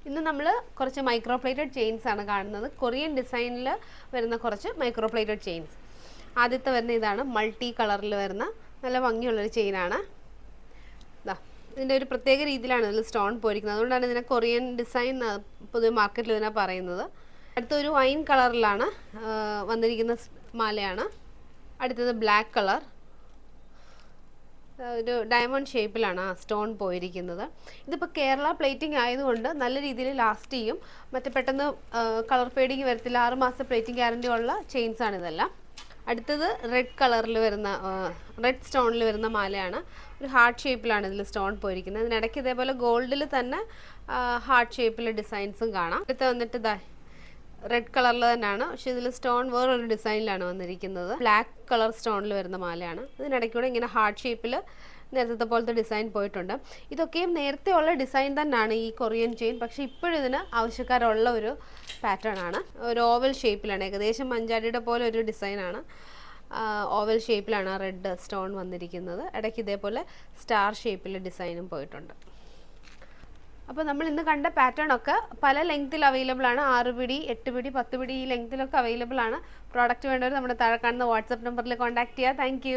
ഇന്ന് നമ്മൾ കുറച്ച് മൈക്രോ പ്ലേറ്റഡ് ചെയിൻസ് ആണ് കാണുന്നത്. കൊറിയൻ ഡിസൈനിൽ വരുന്ന കുറച്ച് മൈക്രോ പ്ലേറ്റഡ് ചെയിൻസ്. ആദ്യത്തെ വരുന്ന ഇതാണ് മൾട്ടി കളറിൽ വരുന്ന നല്ല ഭംഗിയുള്ളൊരു ചെയിനാണ്. ഇതാ ഇതിൻ്റെ ഒരു പ്രത്യേക രീതിയിലാണ് ഇതിൽ സ്റ്റോൺ പോയിരിക്കുന്നത്. അതുകൊണ്ടാണ് ഇതിനെ കൊറിയൻ ഡിസൈൻ പൊതുവെ മാർക്കറ്റിൽ ഇതിനെ പറയുന്നത്. അടുത്തൊരു വൈൻ കളറിലാണ് വന്നിരിക്കുന്ന മാലയാണ്. അടുത്തത് ബ്ലാക്ക് കളർ, ഒരു ഡയമണ്ട് ഷേപ്പിലാണ് ആ സ്റ്റോൺ പോയിരിക്കുന്നത്. ഇതിപ്പോൾ കേരള പ്ലേറ്റിംഗ് ആയതുകൊണ്ട് നല്ല രീതിയിൽ ലാസ്റ്റ് ചെയ്യും. മറ്റേ പെട്ടെന്ന് കളർ ഫേഡിങ് വരത്തില്ല. 6 മാസം പ്ലേറ്റിംഗ് ഗ്യാരണ്ടി ഉള്ള ചെയിൻസാണ് ഇതെല്ലാം. അടുത്തത് റെഡ് കളറിൽ വരുന്ന റെഡ് സ്റ്റോണിൽ വരുന്ന മാലയാണ്. ഒരു ഹാർട്ട് ഷേപ്പിലാണ് ഇതിൽ സ്റ്റോൺ പോയിരിക്കുന്നത്. ഇതിനിടയ്ക്ക് ഇതേപോലെ ഗോൾഡിൽ തന്നെ ഹാർട്ട് ഷേപ്പിൽ ഡിസൈൻസും കാണാം. അടുത്ത് വന്നിട്ട് ഇതാ റെഡ് കളറിൽ തന്നെയാണ്, പക്ഷേ ഇതിൽ സ്റ്റോൺ വേറൊരു ഡിസൈനിലാണ് വന്നിരിക്കുന്നത്. ബ്ലാക്ക് കളർ സ്റ്റോണിൽ വരുന്ന മാലയാണ്. ഇതിനിടയ്ക്കൂടെ ഇങ്ങനെ ഹാർട്ട് ഷേപ്പിൽ നേരത്തെ പോലത്തെ ഡിസൈൻ പോയിട്ടുണ്ട്. ഇതൊക്കെയും നേരത്തെ ഉള്ള ഡിസൈൻ തന്നെയാണ് ഈ കൊറിയൻ ചെയിൻ, പക്ഷേ ഇപ്പോഴിതിന് ആവശ്യക്കാരുള്ള ഒരു പാറ്റേൺ ആണ്. ഒരു ഓവൽ ഷേപ്പിലാണ്, ഏകദേശം മഞ്ചാടിയുടെ പോലെ ഒരു ഡിസൈനാണ്. ഓവൽ ഷേപ്പിലാണ് റെഡ് സ്റ്റോൺ വന്നിരിക്കുന്നത്. ഇടയ്ക്ക് ഇതേപോലെ സ്റ്റാർ ഷേപ്പിൽ ഡിസൈനും പോയിട്ടുണ്ട്. അപ്പോൾ നമ്മൾ ഇന്ന് കണ്ട പാറ്റേൺ ഒക്കെ പല ലെങ്ത്തിൽ അവൈലബിൾ ആണ്. 6 പിടി, 8 പിടി, 10 പിടി ഈ ലെങ്ത്തിലൊക്കെ അവൈലബിൾ ആണ്. പ്രോഡക്റ്റ് വേണ്ടവർ നമ്മുടെ താഴെ കാണുന്ന വാട്സപ്പ് നമ്പറിൽ കോൺടാക്ട് ചെയ്യുക. താങ്ക്